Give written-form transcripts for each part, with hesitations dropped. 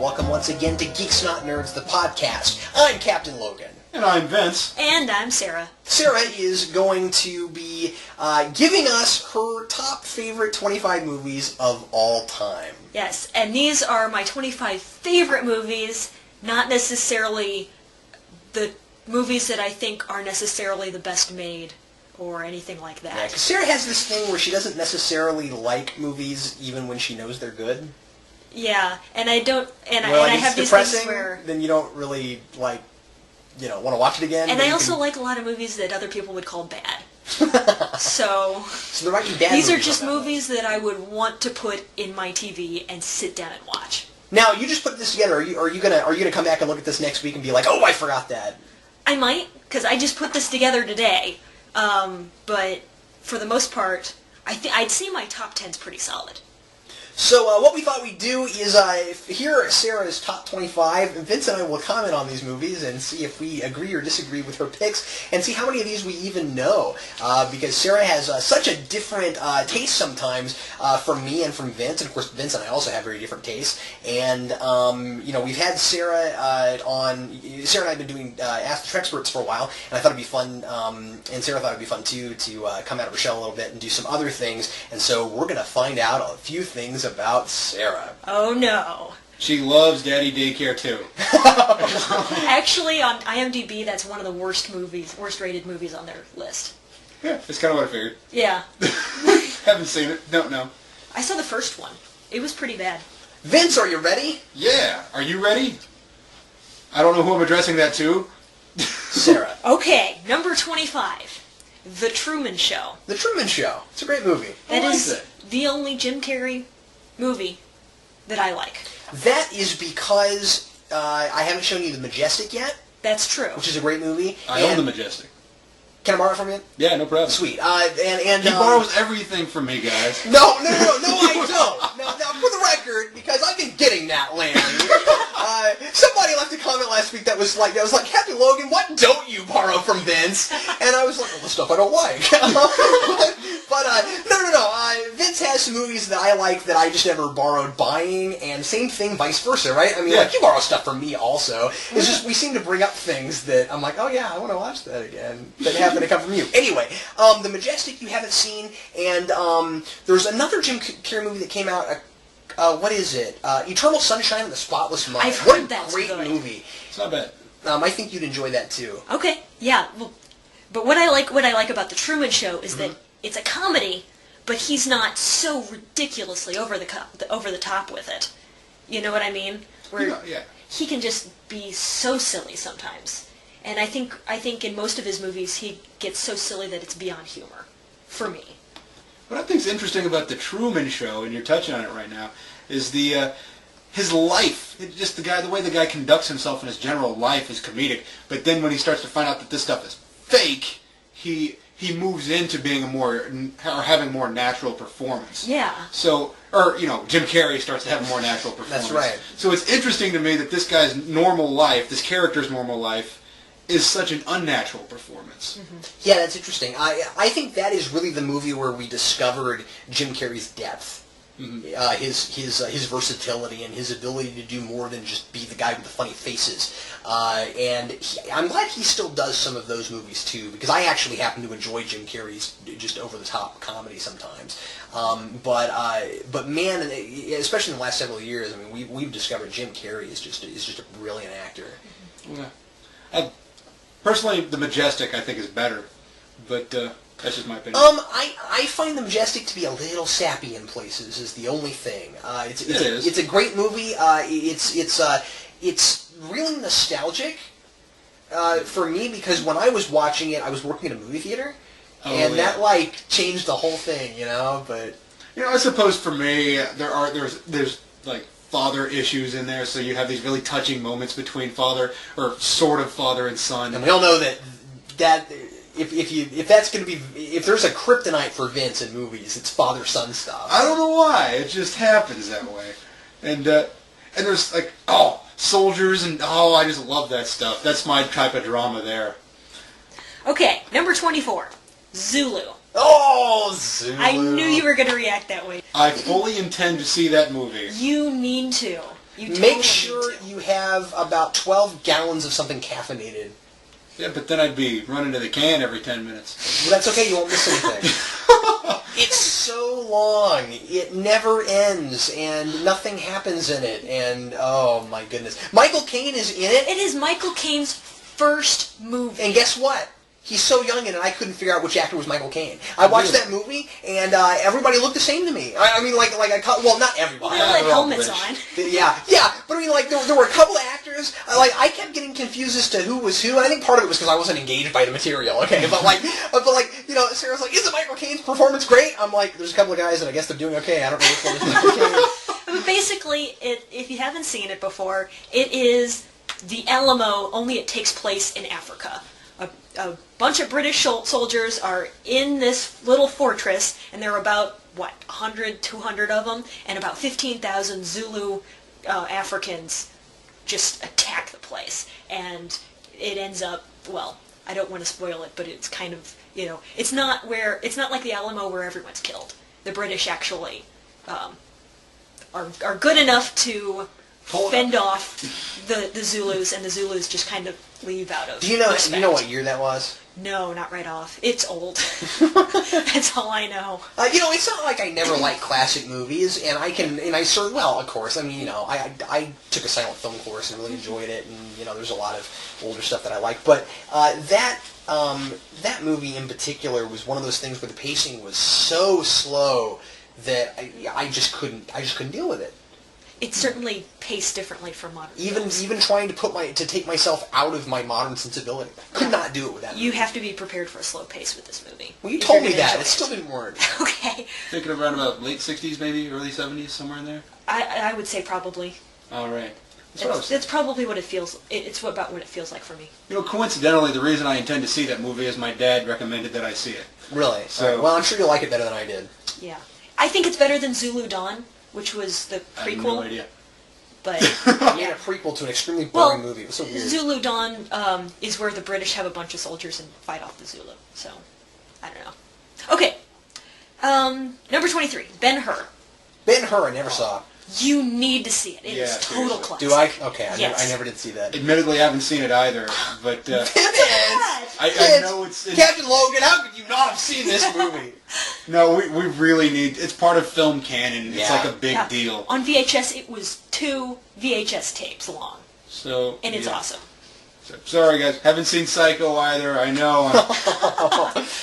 Welcome once again to Geeks Not Nerds, the podcast. I'm Captain Logan. And I'm Vince. And I'm Sarah. Sarah is going to be giving us her top favorite 25 movies of all time. Yes, and these are my 25 favorite movies, not necessarily the movies that I think are necessarily the best made or anything like that. Yeah, because Sarah has this thing where she doesn't necessarily like movies even when she knows they're good. Yeah, and I don't, and well, I have these things where... then you don't really, want to watch it again. And I also like a lot of movies that other people would call bad. So they're writing bad these are just movies that I would want to put in my TV and sit down and watch. Now, you just put this together. Are you gonna come back and look at this next week and be like, oh, I forgot that? I might, because I just put this together today. But for the most part, I'd say my top 10's pretty solid. So what we thought we'd do is hear Sarah's top 25, and Vince and I will comment on these movies and see if we agree or disagree with her picks, and see how many of these we even know. Because Sarah has such a different taste sometimes from me and from Vince, and of course Vince and I also have very different tastes. And we've had Sarah on. Sarah and I have been doing Ask the Trexperts for a while, and I thought it'd be fun, and Sarah thought it'd be fun too, to come out of her shell a little bit and do some other things. And so we're gonna find out a few things about Sarah. Oh no. She loves Daddy Daycare too. Actually, on IMDb, that's one of the worst rated movies on their list. Yeah, that's kind of what I figured. Yeah. Haven't seen it. Don't know. I saw the first one. It was pretty bad. Vince, are you ready? Yeah. Are you ready? I don't know who I'm addressing that to. Sarah. Okay, number 25. The Truman Show. The Truman Show. It's a great movie. That is the only Jim Carrey movie that I like. That is because I haven't shown you The Majestic yet. That's true. Which is a great movie. I own The Majestic. Can I borrow it from you? Yeah, no problem. Sweet. He borrows everything from me, guys. No, I don't. Now, for the record, because I've been getting that lately. Somebody left a comment last week that was like, Captain Logan, what don't you borrow from Vince? And I was like, well, the stuff I don't like. but no. Vince has some movies that I like that I just never borrowed buying, and same thing, vice versa, right? I mean, you borrow stuff from me also. It's just we seem to bring up things that I'm like, oh yeah, I want to watch that again. That happen to come from you. Anyway, The Majestic you haven't seen, and there's another Jim Carrey movie that came out. What is it? Eternal Sunshine of the Spotless Mind. I've heard that's great good. movie. It's not bad. I think you'd enjoy that too. Okay, yeah. Well, but what I like about The Truman Show is that it's a comedy, but he's not so ridiculously over the top with it. You know what I mean? Where he can just be so silly sometimes. And I think in most of his movies he gets so silly that it's beyond humor, for me. What I think is interesting about The Truman Show, and you're touching on it right now, is his life. Just the way the guy conducts himself in his general life is comedic. But then when he starts to find out that this stuff is fake, he moves into being having a more natural performance. Yeah. So, Jim Carrey starts to have a more natural performance. That's right. So it's interesting to me that this guy's normal life, this character's normal life, is such an unnatural performance. Mm-hmm. Yeah, that's interesting. I think that is really the movie where we discovered Jim Carrey's depth. Mm-hmm. His versatility and his ability to do more than just be the guy with the funny faces. And I'm glad he still does some of those movies too, because I actually happen to enjoy Jim Carrey's just over-the-top comedy sometimes. But man, especially in the last several years, I mean, we've discovered Jim Carrey is just a brilliant actor. Yeah. Personally, The Majestic I think is better, but that's just my opinion. I find The Majestic to be a little sappy in places. Is the only thing. It's a great movie. It's really nostalgic for me, because when I was watching it, I was working at a movie theater, that changed the whole thing, But I suppose for me there's father issues in there, so you have these really touching moments between father and son. And we all know that if that's going to be, if there's a kryptonite for Vince in movies, it's father-son stuff. I don't know why, it just happens that way. And there's soldiers and I just love that stuff. That's my type of drama there. Okay, number 24, Zulu. Oh, Zulu. I knew you were going to react that way. I fully intend to see that movie. You need to. Make sure you have about 12 gallons of something caffeinated. Yeah, but then I'd be running to the can every 10 minutes. Well, that's okay. You won't miss anything. It's so long. It never ends, and nothing happens in it. And, oh, my goodness. Michael Caine is in it. It is Michael Caine's first movie. And guess what? He's so young in it, I couldn't figure out which actor was Michael Caine. I watched that movie, and everybody looked the same to me. I mean, well, not everybody. Well, they all had helmets on. Yeah, but I mean, there were a couple of actors. I kept getting confused as to who was who, and I think part of it was because I wasn't engaged by the material. Okay, but Sarah's like, "Isn't Michael Caine's performance great?" I'm like, "There's a couple of guys, and I guess they're doing okay. I don't know which one is Michael Caine." But basically, if you haven't seen it before, it is the Alamo. Only it takes place in Africa. A bunch of British soldiers are in this little fortress, and there are about, 100, 200 of them, and about 15,000 Zulu Africans just attack the place. And it ends up, well, I don't want to spoil it, but it's kind of, it's not like the Alamo where everyone's killed. The British actually are good enough to fend off the Zulus, and the Zulus just kind of leave out of Do you know respect. what year that was? No, not right off. It's old. That's all I know. It's not like I never liked classic movies, and of course, I mean, I took a silent film course and really enjoyed it, and, there's a lot of older stuff that I like, but that movie in particular was one of those things where the pacing was so slow that I just couldn't deal with it. It's certainly paced differently from modern films. Even trying to take myself out of my modern sensibility. Could not do it with that movie. You have to be prepared for a slow pace with this movie. Well, you told me that. It still didn't work. Okay. Thinking around about late 60s, maybe early 70s, somewhere in there. I would say probably. All right. That's probably what it feels. It's about what it feels like for me. Coincidentally, the reason I intend to see that movie is my dad recommended that I see it. Really? So, well, I'm sure you'll like it better than I did. Yeah, I think it's better than Zulu Dawn, which was the prequel. I have no idea. But I made a prequel to an extremely boring movie. It was so weird. Zulu Dawn is where the British have a bunch of soldiers and fight off the Zulu. So, I don't know. Okay. Number 23, Ben-Hur. Ben-Hur, I never saw. You need to see it. It is total seriously. classic. Do I? Okay, Yes. I never did see that. Admittedly, I haven't seen it either, but I know it's Captain Logan, how could you not have seen this movie? No, we really need. It's part of film canon. It's Yeah. like a big deal. On VHS, it was 2 VHS tapes long, So and it's awesome. So, sorry, guys, haven't seen Psycho either. I know.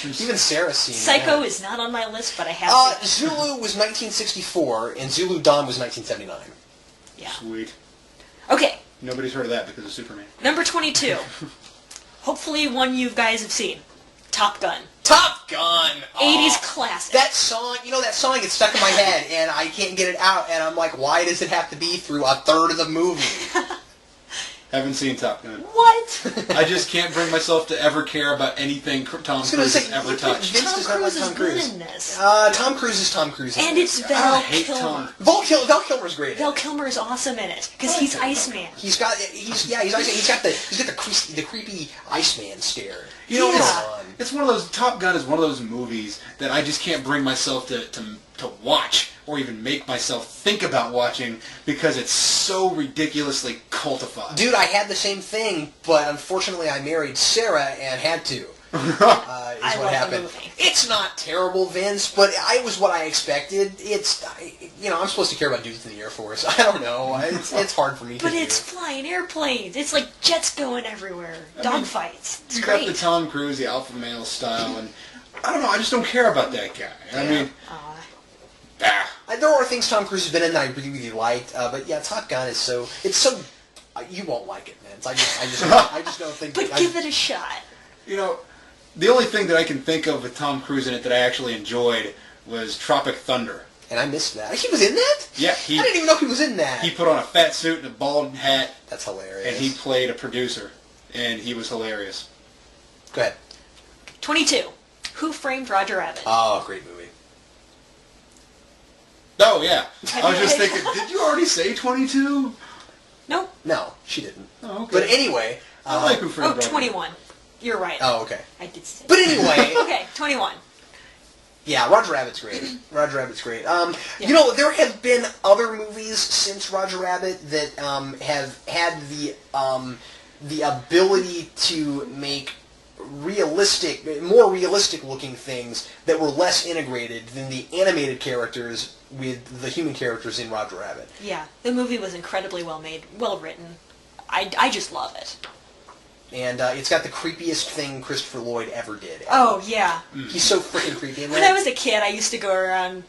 Even Sarah's seen Psycho that. is not on my list, but I have seen it. Zulu was 1964, and Zulu Dawn was 1979. Yeah. Sweet. Okay, Nobody's heard of that because of Superman. number 22. Hopefully one you guys have seen. Top Gun. Top Gun! 80s classic. That song, that song gets stuck in my head, and I can't get it out, and I'm like, why does it have to be through a third of the movie? Haven't seen Top Gun. What? I just can't bring myself to ever care about anything Tom Cruise has ever touched. Vince does not like Tom Cruise. Is good in this. Tom Cruise is Tom Cruise. And it's I Val hate Kilmer. Tom. Val Kilmer's great. Val Kilmer is awesome in it because he's Iceman. He's got the creepy Iceman stare. It's one of those. Top Gun is one of those movies that I just can't bring myself to watch or even make myself think about watching because it's so ridiculously cultified. Dude, I had the same thing, but unfortunately I married Sarah and had to. I what love happened. the movie. It's not terrible, Vince, but it was what I expected. I'm supposed to care about dudes in the Air Force. I don't know. It's hard for me to But do. it's flying airplanes. It's like jets going everywhere. Dogfights. It's You great. got the Tom Cruise, the alpha male style, and I don't know. I just don't care about that guy. I mean, there are things Tom Cruise has been in that I really, really liked, but yeah, Top Gun is so you won't like it, Vince. I just don't think. But give it a shot. The only thing that I can think of with Tom Cruise in it that I actually enjoyed was Tropic Thunder. And I missed that. He was in that? Yeah, I didn't even know he was in that. He put on a fat suit and a bald hat. That's hilarious. And he played a producer, and he was hilarious. Go ahead. 22. Who Framed Roger Rabbit? Oh, great movie. Oh, yeah. I was just thinking, did you already say 22? Nope. No, she didn't. Oh, okay. But anyway... I like Who Framed Roger 21. You're right. Oh, okay. I did say But anyway... Okay, 21. Yeah, Roger Rabbit's great. Roger Rabbit's great. Yeah. You know, there have been other movies since Roger Rabbit that have had the ability to make more realistic looking things that were less integrated than the animated characters with the human characters in Roger Rabbit. Yeah, the movie was incredibly well made, well written. I just love it. And it's got the creepiest thing Christopher Lloyd ever did. Oh, yeah. He's so freaking creepy in that. When I was a kid, I used to go around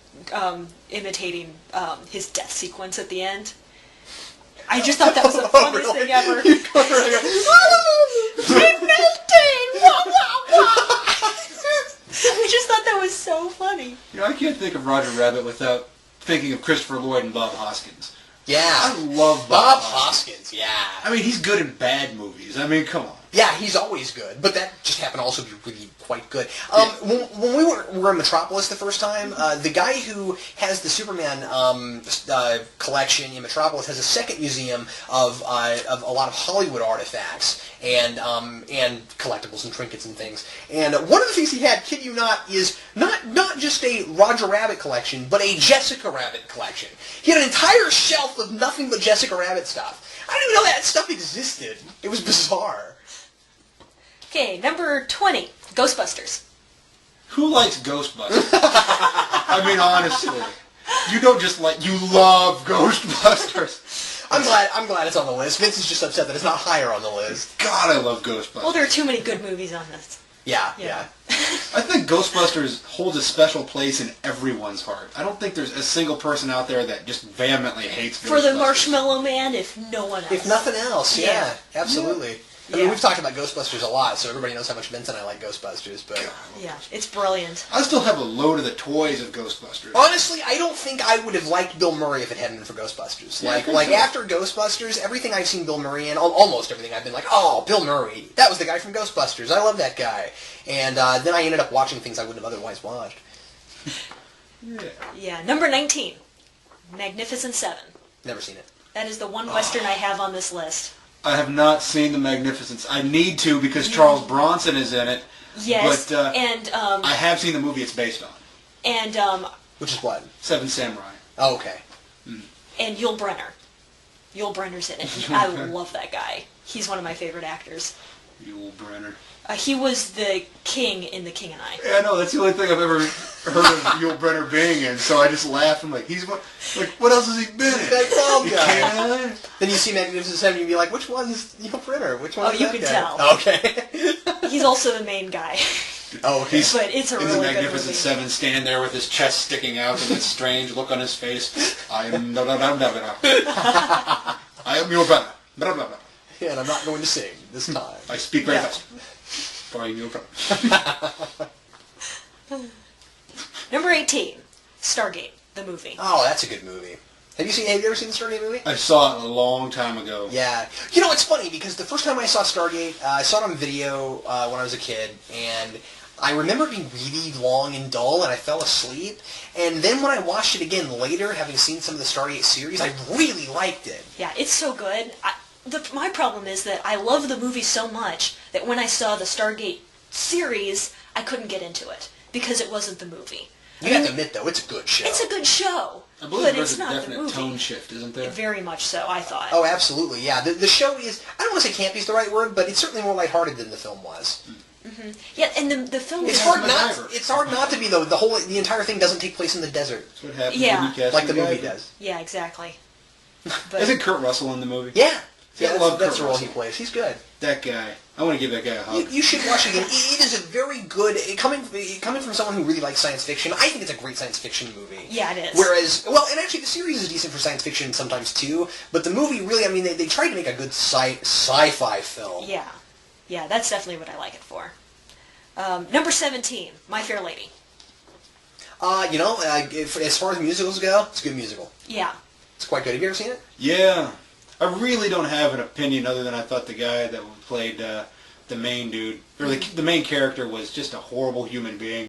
imitating his death sequence at the end. I just thought that was the funniest thing ever. I just thought that was so funny. You know, I can't think of Roger Rabbit without thinking of Christopher Lloyd and Bob Hoskins. Yeah. I love Bob Hoskins, yeah. I mean, he's good in bad movies. I mean, come on. Yeah, he's always good, but that just happened to also be really quite good. When we were in Metropolis the first time, the guy who has the Superman collection in Metropolis has a second museum of a lot of Hollywood artifacts and collectibles and trinkets and things. And one of the things he had, kid you not, is not just a Roger Rabbit collection, but a Jessica Rabbit collection. He had an entire shelf of nothing but Jessica Rabbit stuff. I didn't even know that stuff existed. It was bizarre. Okay, number 20, Ghostbusters. Who likes Ghostbusters? I mean, honestly. You don't just you love Ghostbusters. I'm glad it's on the list. Vince is just upset that it's not higher on the list. God, I love Ghostbusters. Well, there are too many good movies on this. Yeah. I think Ghostbusters holds a special place in everyone's heart. I don't think there's a single person out there that just vehemently hates Ghostbusters. For the Marshmallow Man, if no one else. If nothing else, yeah. Absolutely. I mean, Yeah. we've talked about Ghostbusters a lot, so everybody knows how much Vince and I like Ghostbusters, but... Yeah, it's brilliant. I still have a load of the toys of Ghostbusters. Honestly, I don't think I would have liked Bill Murray if it hadn't been for Ghostbusters. Like after Ghostbusters, everything I've seen Bill Murray in, almost everything, I've been like, oh, Bill Murray. That was the guy from Ghostbusters. I love that guy. And then I ended up watching things I wouldn't have otherwise watched. Yeah, number 19, Magnificent Seven. Never seen it. That is the one Western I have on this list. I have not seen The Magnificent. I need to because Charles Bronson is in it. Yes, but, and... I have seen the movie it's based on. And, Which is what? Seven Samurai. Oh, okay. And Yul Brynner. Yul Brynner's in it. I love that guy. He's one of my favorite actors. Yul Brynner. He was the king in The King and I. Yeah, I know. That's the only thing I've ever heard of Yul Brynner being in. So I just laughed. I'm like, what else has he been in? That bald The guy. King and I? Then you see Magnificent Seven, you'd be like, which one's Yul Brynner? Which one is you that can guy? tell. Okay. He's also the main guy. Oh, okay. But it's a In really The good Magnificent movie. Seven, standing there with his chest sticking out and that strange look on his face. I am I am Yul Brynner. Blah, blah, blah. Yeah, and I'm not going to sing this time. I speak very Yeah. fast. For Yul Brynner. Number 18, Stargate, the movie. Oh, that's a good movie. Have you ever seen the Stargate movie? I saw it a long time ago. Yeah. You know, it's funny because the first time I saw Stargate, I saw it on video when I was a kid, and I remember it being really long and dull, and I fell asleep. And then when I watched it again later, having seen some of the Stargate series, I really liked it. Yeah, it's so good. My problem is that I love the movie so much that when I saw the Stargate series, I couldn't get into it because it wasn't the movie. You have to admit, though, it's a good show. It's a good show, I believe but there's it's a not the definite movie. tone shift, isn't there? Very much so, I thought. Oh, absolutely, yeah. The show is, I don't want to say campy is the right word, but it's certainly more lighthearted than the film was. Mm-hmm. Yeah, and the film It's is hard not to be, though. The entire thing doesn't take place in the desert. That's what happens Yeah. when you cast Like the a guy. movie does. Yeah, exactly. But Isn't Kurt Russell in the movie? Yeah. Yeah, I Yeah, love that's Kurt the role he Russell. plays. He's good. That guy. I want to give that guy a hug. You should watch it again. It is a very good, coming from someone who really likes science fiction, I think it's a great science fiction movie. yeah, it is. Whereas, well, and actually the series is decent for science fiction sometimes too, but the movie really, I mean, they tried to make a good sci-fi film. Yeah, that's definitely what I like it for. Number 17, My Fair Lady. As far as musicals go, it's a good musical. Yeah. It's quite good. Have you ever seen it? Yeah. I really don't have an opinion other than I thought the guy that played the main dude, or the main character was just a horrible human being.